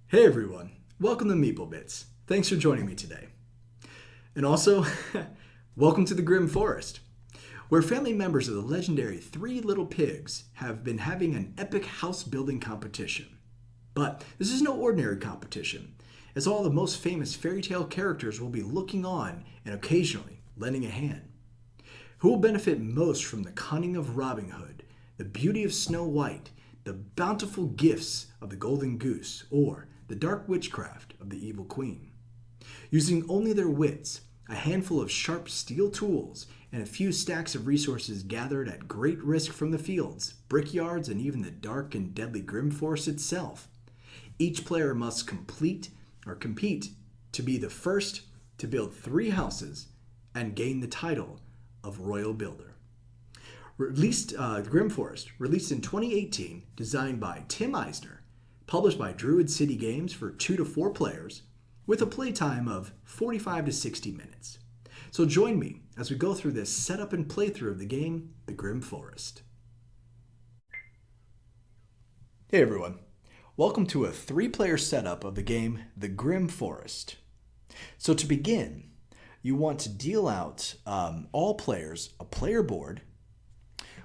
Hey everyone, welcome to Meeple Bits. Thanks for joining me today. And also, welcome to the Grimm Forest, where family members of the legendary Three Little Pigs have been having an epic house building competition. But this is no ordinary competition, as all the most famous fairy tale characters will be looking on and occasionally lending a hand. Who will benefit most from the cunning of Robin Hood, the beauty of Snow White, the bountiful gifts of the Golden Goose, or the dark witchcraft of the Evil Queen? Using only their wits, a handful of sharp steel tools, and a few stacks of resources gathered at great risk from the fields, brickyards, and even the dark and deadly Grimm Forest itself, each player must compete to be the first to build 3 houses and gain the title of Royal Builder. Grimm Forest, released in 2018, designed by Tim Eisner, published by Druid City Games for 2 to 4 players, with a playtime of 45 to 60 minutes. So join me as we go through this setup and playthrough of the game, The Grimm Forest. Hey everyone, welcome to a 3-player setup of the game, The Grimm Forest. So to begin, you want to deal out all players a player board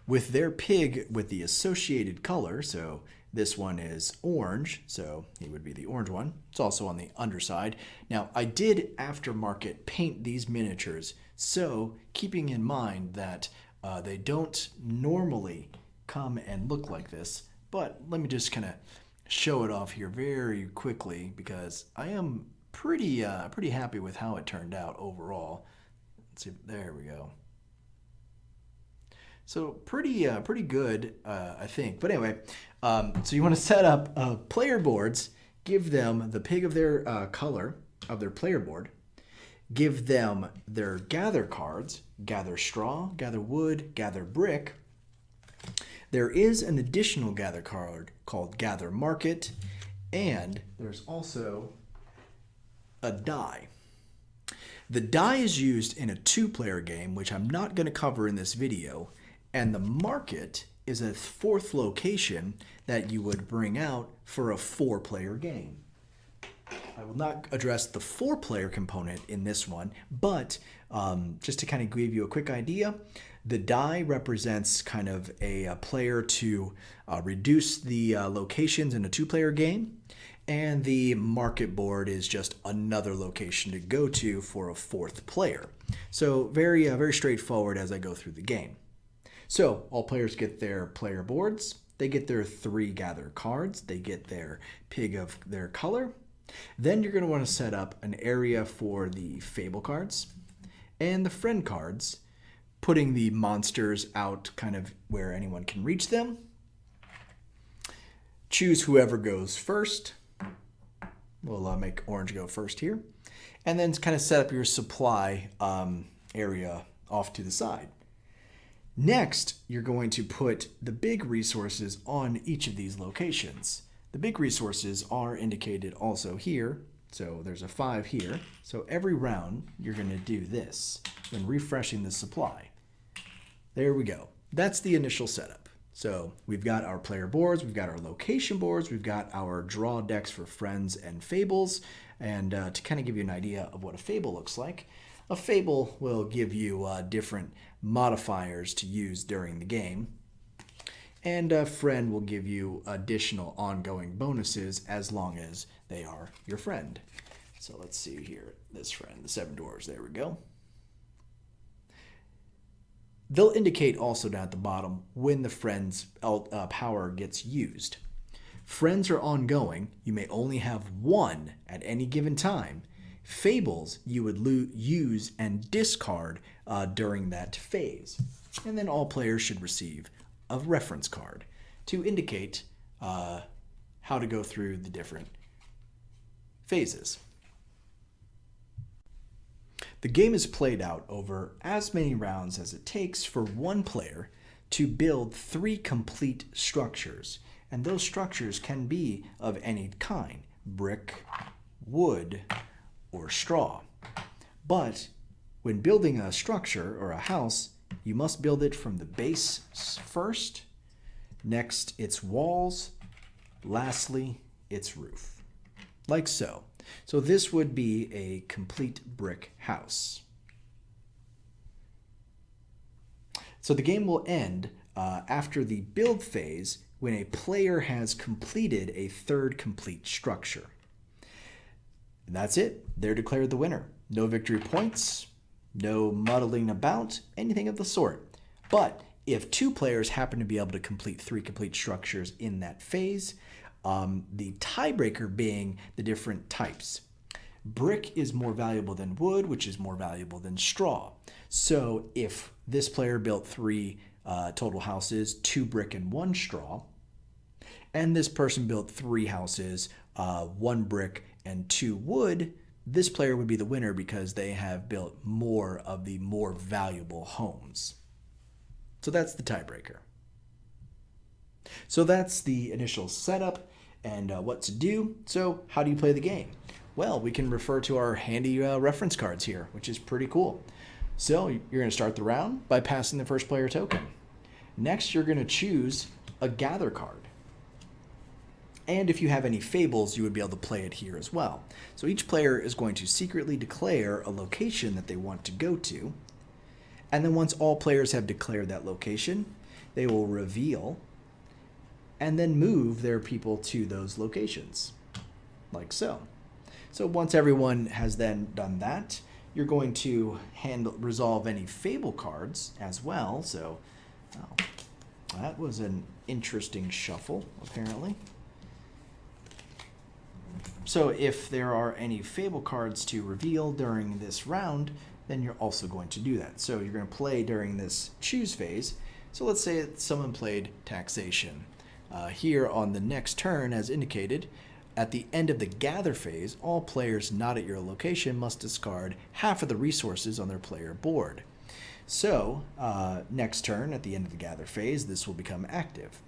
with their pig with the associated color. So this one is orange, so he would be the orange one. It's also on the underside. Now, I did aftermarket paint these miniatures, so keeping in mind that they don't normally come and look like this, but let me just kind of show it off here very quickly because I am pretty happy with how it turned out overall. Let's see, there we go. So pretty good, I think. But anyway, so you want to set up player boards, give them the pig of their color of their player board, give them their gather cards, gather straw, gather wood, gather brick. There is an additional gather card called gather market, and there's also a die. The die is used in a 2-player game, which I'm not going to cover in this video. And the market is a 4th location that you would bring out for a 4-player game. I will not address the 4-player component in this one, but just to kind of give you a quick idea, the die represents kind of a player to reduce the locations in a 2-player game, and the market board is just another location to go to for a 4th player. So very straightforward as I go through the game. So all players get their player boards, they get their 3 gather cards, they get their pig of their color. Then you're going to want to set up an area for the fable cards and the friend cards, putting the monsters out kind of where anyone can reach them. Choose whoever goes first. We'll make orange go first here. And then kind of set up your supply area off to the side. Next, you're going to put the big resources on each of these locations. The big resources are indicated also here. So there's a 5 here. So every round, you're going to do this when refreshing the supply. There we go. That's the initial setup. So we've got our player boards, we've got our location boards, we've got our draw decks for friends and fables. And to kind of give you an idea of what a fable looks like, a fable will give you different modifiers to use during the game. And a friend will give you additional ongoing bonuses as long as they are your friend. So let's see here, this friend, the 7 dwarves, there we go. They'll indicate also down at the bottom when the friend's power gets used. Friends are ongoing. You may only have 1 at any given time. Fables you would use and discard during that phase. And then all players should receive a reference card to indicate how to go through the different phases. The game is played out over as many rounds as it takes for 1 player to build 3 complete structures. And those structures can be of any kind: brick, wood, or straw. But when building a structure or a house, you must build it from the base first, next its walls, lastly its roof. like so. So this would be a complete brick house. So the game will end after the build phase when a player has completed a third complete structure. And that's it. They're declared the winner. No victory points, no muddling about, anything of the sort. But if two players happen to be able to complete 3 complete structures in that phase, the tiebreaker being the different types. Brick is more valuable than wood, which is more valuable than straw. So if this player built 3 total houses, 2 brick and 1 straw, and this person built 3 houses, 1 brick and 2 wood, this player would be the winner because they have built more of the more valuable homes. So that's the tiebreaker. So that's the initial setup and what to do. So how do you play the game? Well, we can refer to our handy reference cards here, which is pretty cool. So you're going to start the round by passing the first player token. Next, you're going to choose a gather card. And if you have any fables, you would be able to play it here as well. So each player is going to secretly declare a location that they want to go to. And then once all players have declared that location, they will reveal and then move their people to those locations, like so. So once everyone has then done that, you're going to resolve any fable cards as well. So that was an interesting shuffle, apparently. So if there are any fable cards to reveal during this round, then you're also going to do that. So you're going to play during this choose phase. So let's say that someone played taxation. Here on the next turn, as indicated, at the end of the gather phase, all players not at your location must discard half of the resources on their player board. So next turn, at the end of the gather phase, this will become active.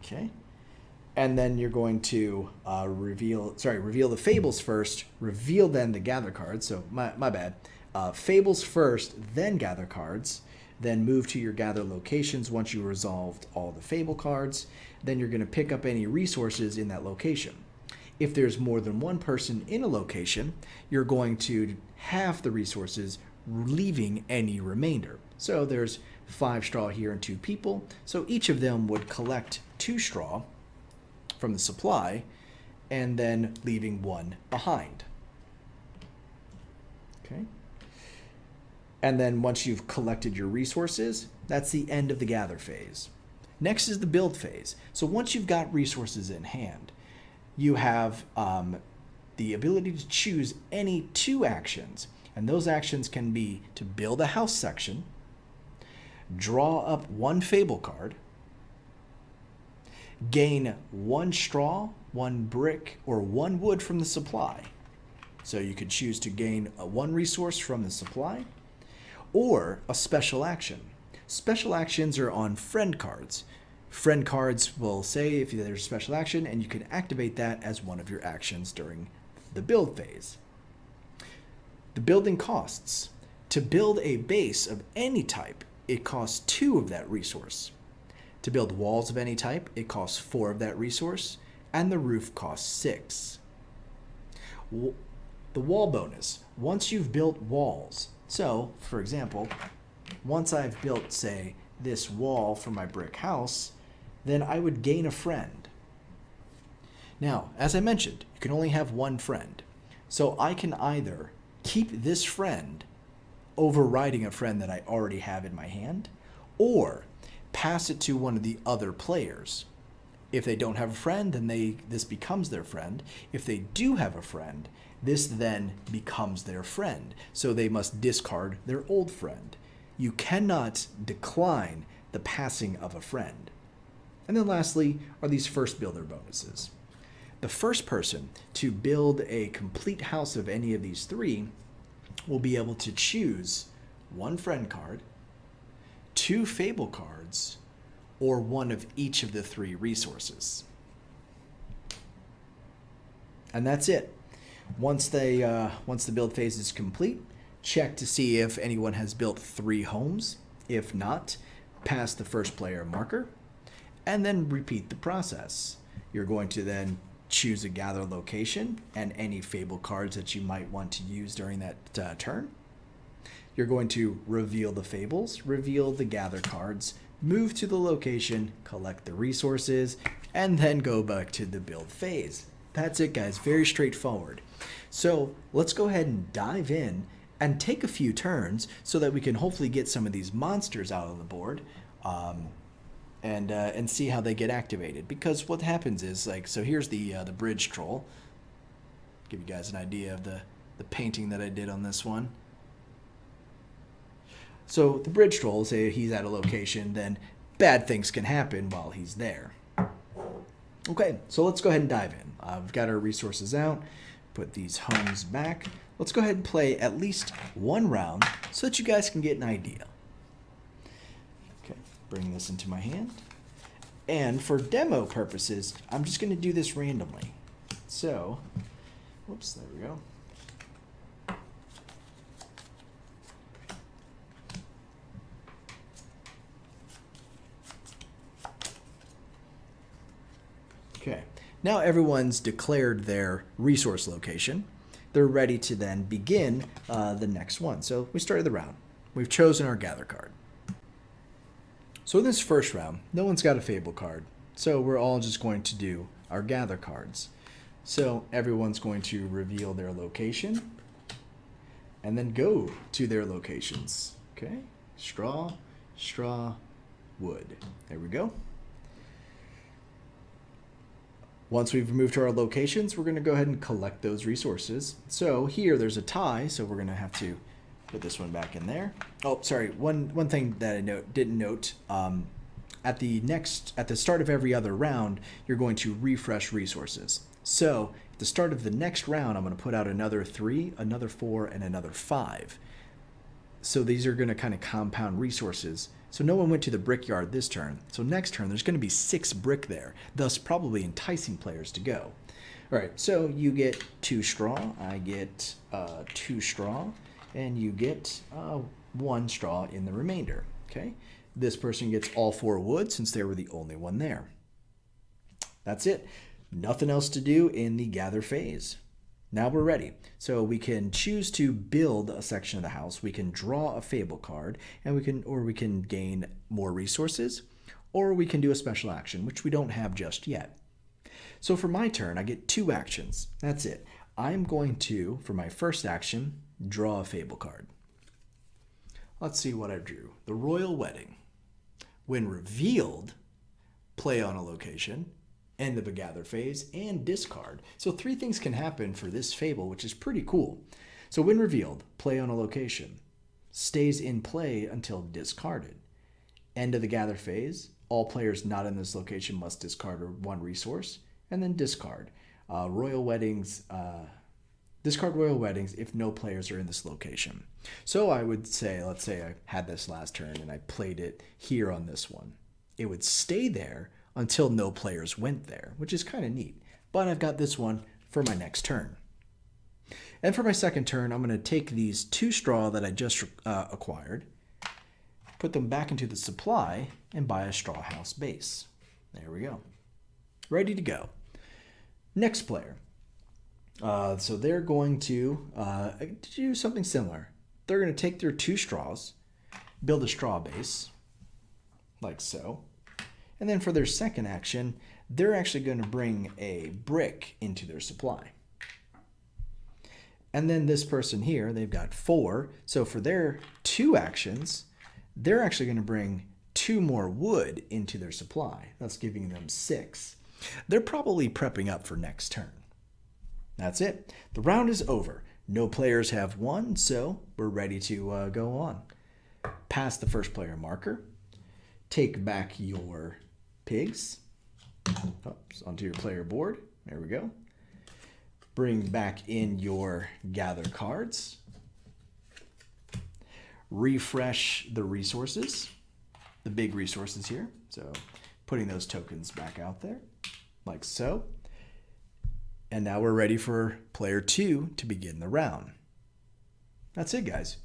Okay. And then you're going to reveal the fables first, reveal then the gather cards. So my bad. Fables first, then gather cards, then move to your gather locations once you resolved all the fable cards. Then you're going to pick up any resources in that location. If there's more than one person in a location, you're going to halve the resources, leaving any remainder. So there's 5 straw here and 2 people. So each of them would collect 2 straw from the supply, and then leaving 1 behind. Okay. And then once you've collected your resources, that's the end of the gather phase. Next is the build phase. So once you've got resources in hand, you have the ability to choose any 2 actions, and those actions can be to build a house section, draw up 1 fable card, gain 1 straw, 1 brick, or 1 wood from the supply. So you could choose to gain 1 resource from the supply, or a special action. Special actions are on friend cards. Friend cards will say if there's a special action, and you can activate that as one of your actions during the build phase. The building costs. To build a base of any type, it costs 2 of that resource. To build walls of any type, it costs 4 of that resource, and the roof costs 6. The wall bonus. Once you've built walls, so, for example, once I've built, say, this wall for my brick house, then I would gain a friend. Now, as I mentioned, you can only have 1 friend. So I can either keep this friend, overriding a friend that I already have in my hand, or pass it to one of the other players. If they don't have a friend, then this becomes their friend. If they do have a friend, this then becomes their friend. So they must discard their old friend. You cannot decline the passing of a friend. And then lastly are these first builder bonuses. The first person to build a complete house of any of these 3 will be able to choose 1 friend card, 2 fable cards, or 1 of each of the 3 resources. And that's it. Once the build phase is complete, check to see if anyone has built 3 homes. If not, pass the first player marker, and then repeat the process. You're going to then choose a gather location and any fable cards that you might want to use during that turn. You're going to reveal the fables, reveal the gather cards, move to the location, collect the resources, and then go back to the build phase. That's it, guys. Very straightforward. So let's go ahead and dive in and take a few turns so that we can hopefully get some of these monsters out of the board and see how they get activated. Because what happens is, like, so here's the bridge troll. Give you guys an idea of the painting that I did on this one. So the bridge troll, say he's at a location, then bad things can happen while he's there. Okay, so let's go ahead and dive in. We've got our resources out, put these homes back. Let's go ahead and play at least one round so that you guys can get an idea. Okay, bring this into my hand. And for demo purposes, I'm just going to do this randomly. So, whoops, there we go. Okay, now everyone's declared their resource location. They're ready to then begin the next one. So we started the round. We've chosen our gather card. So in this first round, no one's got a fable card. So we're all just going to do our gather cards. So everyone's going to reveal their location and then go to their locations. Okay, straw, wood. There we go. Once we've moved to our locations, we're going to go ahead and collect those resources. So here there's a tie, so we're going to have to put this one back in there. Oh, sorry. One thing that I didn't note, at the start of every other round, you're going to refresh resources. So at the start of the next round, I'm going to put out another 3, another 4, and another 5. So these are going to kind of compound resources. So no one went to the brickyard this turn. So next turn, there's going to be 6 brick there, thus probably enticing players to go. All right, so you get 2 straw, I get 2 straw, and you get 1 straw in the remainder, okay? This person gets all 4 wood since they were the only one there. That's it. Nothing else to do in the gather phase. Now we're ready. So we can choose to build a section of the house. We can draw a fable card, and we can gain more resources, or we can do a special action, which we don't have just yet. So for my turn, I get 2 actions. That's it. I'm going to, for my first action, draw a fable card. Let's see what I drew. The Royal Wedding. When revealed, play on a location, end of a gather phase, and discard. So 3 things can happen for this fable, which is pretty cool. So when revealed, play on a location. Stays in play until discarded. End of the gather phase, all players not in this location must discard 1 resource, and then discard. Royal Weddings, discard Royal Weddings if no players are in this location. So I would say, let's say I had this last turn and I played it here on this one. It would stay there until no players went there, which is kind of neat. But I've got this one for my next turn. And for my second turn, I'm going to take these 2 straw that I just acquired, put them back into the supply, and buy a straw house base. There we go. Ready to go. Next player. So they're going to do something similar. They're going to take their 2 straws, build a straw base, like so. And then for their second action, they're actually going to bring a brick into their supply. And then this person here, they've got 4. So for their 2 actions, they're actually going to bring 2 more wood into their supply. That's giving them 6. They're probably prepping up for next turn. That's it. The round is over. No players have won, so we're ready to go on. Pass the first player marker. Take back your pigs onto your player board. There we go. Bring back in your gather cards. Refresh the resources, the big resources here. So putting those tokens back out there, like so. And now we're ready for player 2 to begin the round. That's it, guys.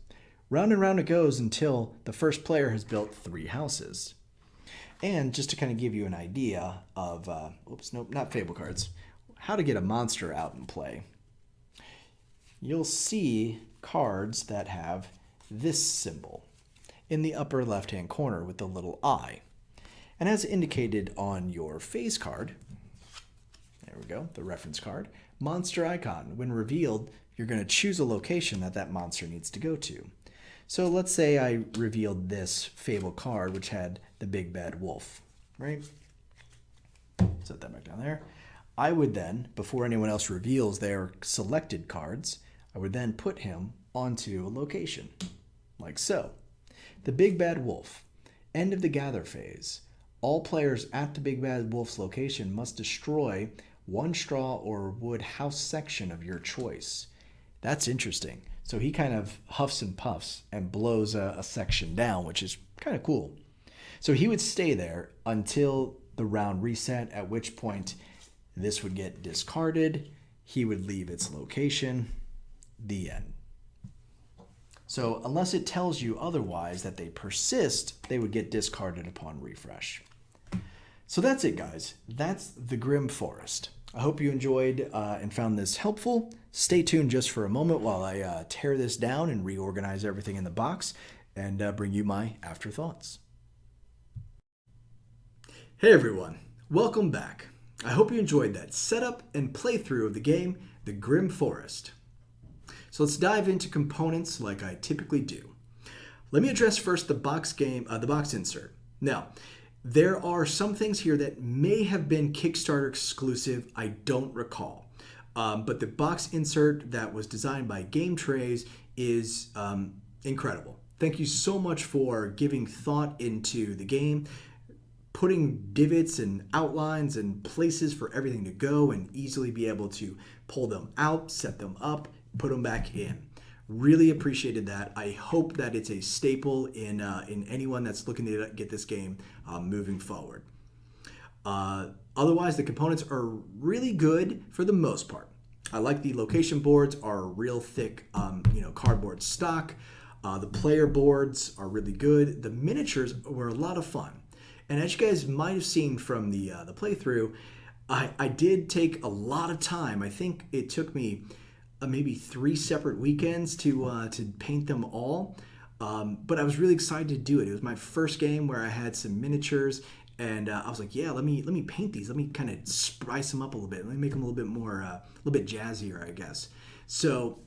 Round and round it goes until the first player has built 3 houses. And just to kind of give you an idea of, oops, nope, not Fable cards, how to get a monster out in play. You'll see cards that have this symbol in the upper left-hand corner with the little eye. And as indicated on your face card, there we go, the reference card, monster icon. When revealed, you're going to choose a location that that monster needs to go to. So let's say I revealed this Fable card, which had the big bad wolf, right? Set that back down there. I would then, before anyone else reveals their selected cards, I would then put him onto a location, like so. The big bad wolf. End of the gather phase. All players at the big bad wolf's location must destroy one straw or wood house section of your choice. That's interesting. So he kind of huffs and puffs and blows a section down, which is kind of cool. So he would stay there until the round reset, at which point this would get discarded. He would leave its location. The end. So unless it tells you otherwise that they persist, they would get discarded upon refresh. So that's it, guys. That's the Grimm Forest. I hope you enjoyed and found this helpful. Stay tuned just for a moment while I tear this down and reorganize everything in the box and bring you my afterthoughts. Hey everyone, welcome back. I hope you enjoyed that setup and playthrough of the game, the Grimm Forest. So let's dive into components like I typically do. Let me address first the box insert. Now, there are some things here that may have been Kickstarter exclusive. I don't recall. But the box insert that was designed by Game Trays is incredible. Thank you so much for giving thought into the game, putting divots and outlines and places for everything to go and easily be able to pull them out, set them up, put them back in. Really appreciated that. I hope that it's a staple in anyone that's looking to get this game moving forward. Otherwise, the components are really good for the most part. I like the location boards are real thick, cardboard stock. The player boards are really good. The miniatures were a lot of fun. And as you guys might have seen from the playthrough, I did take a lot of time. I think it took me maybe 3 separate weekends to paint them all. But I was really excited to do it. It was my first game where I had some miniatures, and I was like, yeah, let me paint these. Let me kind of spice them up a little bit. Let me make them a little bit more, a little bit jazzier, I guess. So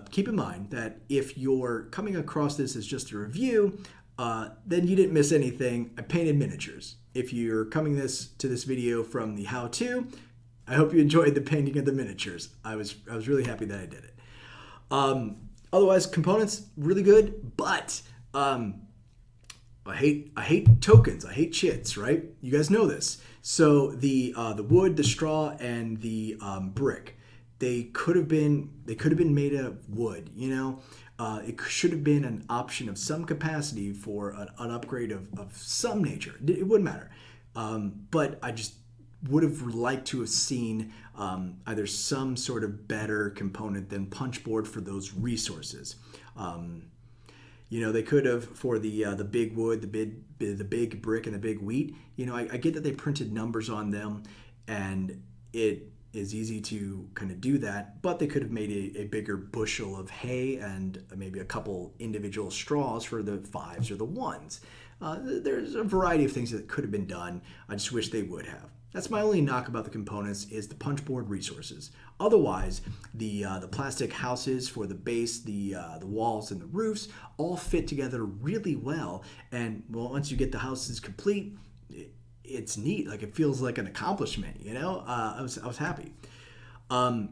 keep in mind that if you're coming across this as just a review, then you didn't miss anything. I painted miniatures. If you're coming to this video from the how-to, I hope you enjoyed the painting of the miniatures. I was really happy that I did it. Otherwise, components really good, but I hate tokens. I hate chits, right? You guys know this. So the wood, the straw, and the brick, they could have been made of wood. It should have been an option of some capacity for an upgrade of some nature. It wouldn't matter. But I just would have liked to have seen either some sort of better component than punchboard for those resources. They could have for the big wood, the big brick, and the big wheat. I get that they printed numbers on them, and it is easy to kind of do that, but they could have made a bigger bushel of hay and maybe a couple individual straws for the 5s or the 1s. There's a variety of things that could have been done. I just wish they would have. That's my only knock about the components is the punchboard resources. Otherwise, the plastic houses for the base, the walls, and the roofs all fit together really well. And once you get the houses complete, it's neat. Like it feels like an accomplishment. I was happy. I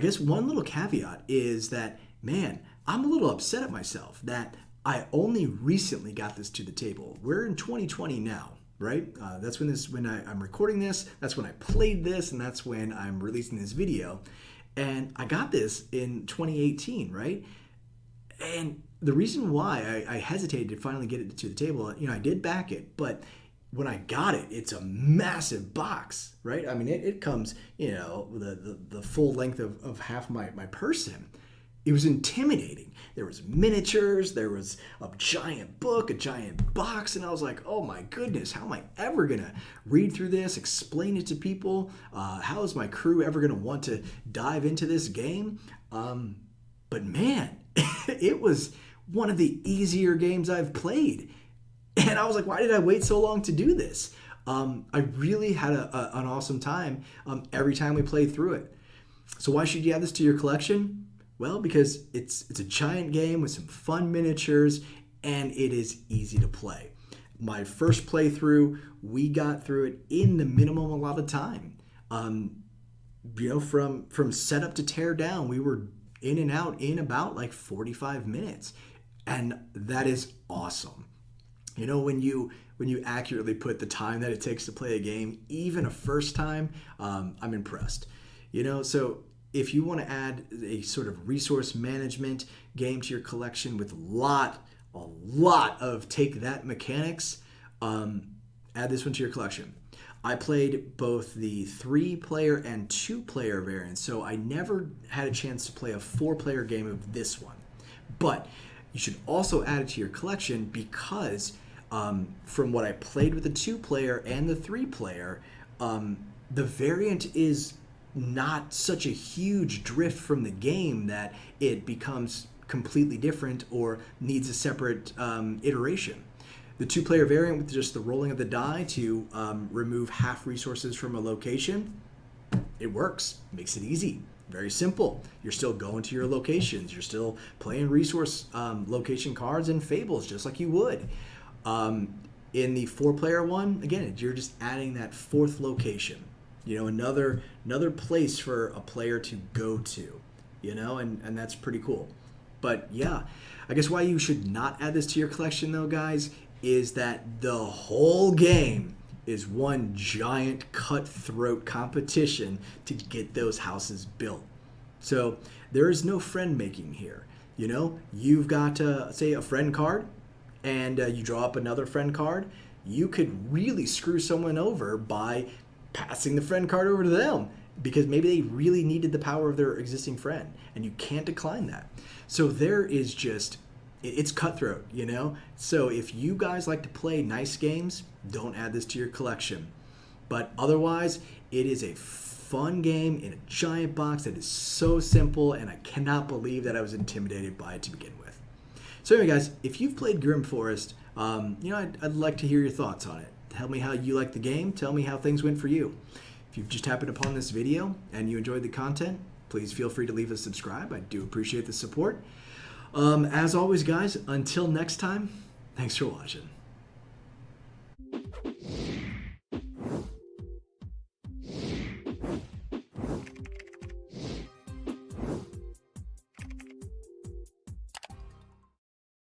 guess one little caveat is that, man, I'm a little upset at myself that I only recently got this to the table. We're in 2020 now. Right? That's when I'm recording this. That's when I played this, and that's when I'm releasing this video. And I got this in 2018, right? And the reason why I hesitated to finally get it to the table, I did back it, but when I got it, it's a massive box, right? I mean, it comes, the full length of half my person. it was intimidating. There was miniatures, there was a giant book, a giant box, and I was like, oh my goodness, how am I ever gonna read through this, explain it to people? How is my crew ever gonna want to dive into this game? But man, it was one of the easier games I've played. And I was like, why did I wait so long to do this? I really had an awesome time every time we played through it. So why should you add this to your collection? Well, because it's a giant game with some fun miniatures, and it is easy to play. My first playthrough, we got through it in the minimum allotted time. From setup to tear down, we were in and out in about like 45 minutes. And that is awesome. When you accurately put the time that it takes to play a game, even a first time, I'm impressed. So if you want to add a sort of resource management game to your collection with a lot of take that mechanics, add this one to your collection. I played both the 3-player and 2-player variants, so I never had a chance to play a 4-player game of this one. But you should also add it to your collection because from what I played with the 2-player and the 3-player, the variant is not such a huge drift from the game that it becomes completely different or needs a separate iteration. The 2-player variant with just the rolling of the die to remove half resources from a location, it works, makes it easy. Very simple. You're still going to your locations. You're still playing resource location cards and fables just like you would. In the 4-player one, again, you're just adding that 4th location. Another place for a player to go to. And that's pretty cool. But yeah, I guess why you should not add this to your collection though, guys, is that the whole game is one giant cutthroat competition to get those houses built. So there is no friend making here. You've got, say, a friend card, and you draw up another friend card. You could really screw someone over by passing the friend card over to them because maybe they really needed the power of their existing friend, and you can't decline that. So there is just, it's cutthroat, So if you guys like to play nice games, don't add this to your collection. But otherwise, it is a fun game in a giant box that is so simple, and I cannot believe that I was intimidated by it to begin with. So anyway, guys, if you've played Grimm Forest, I'd like to hear your thoughts on it. Tell me how you like the game. Tell me how things went for you. If you've just happened upon this video and you enjoyed the content, please feel free to leave a subscribe. I do appreciate the support. As always, guys, until next time, thanks for watching.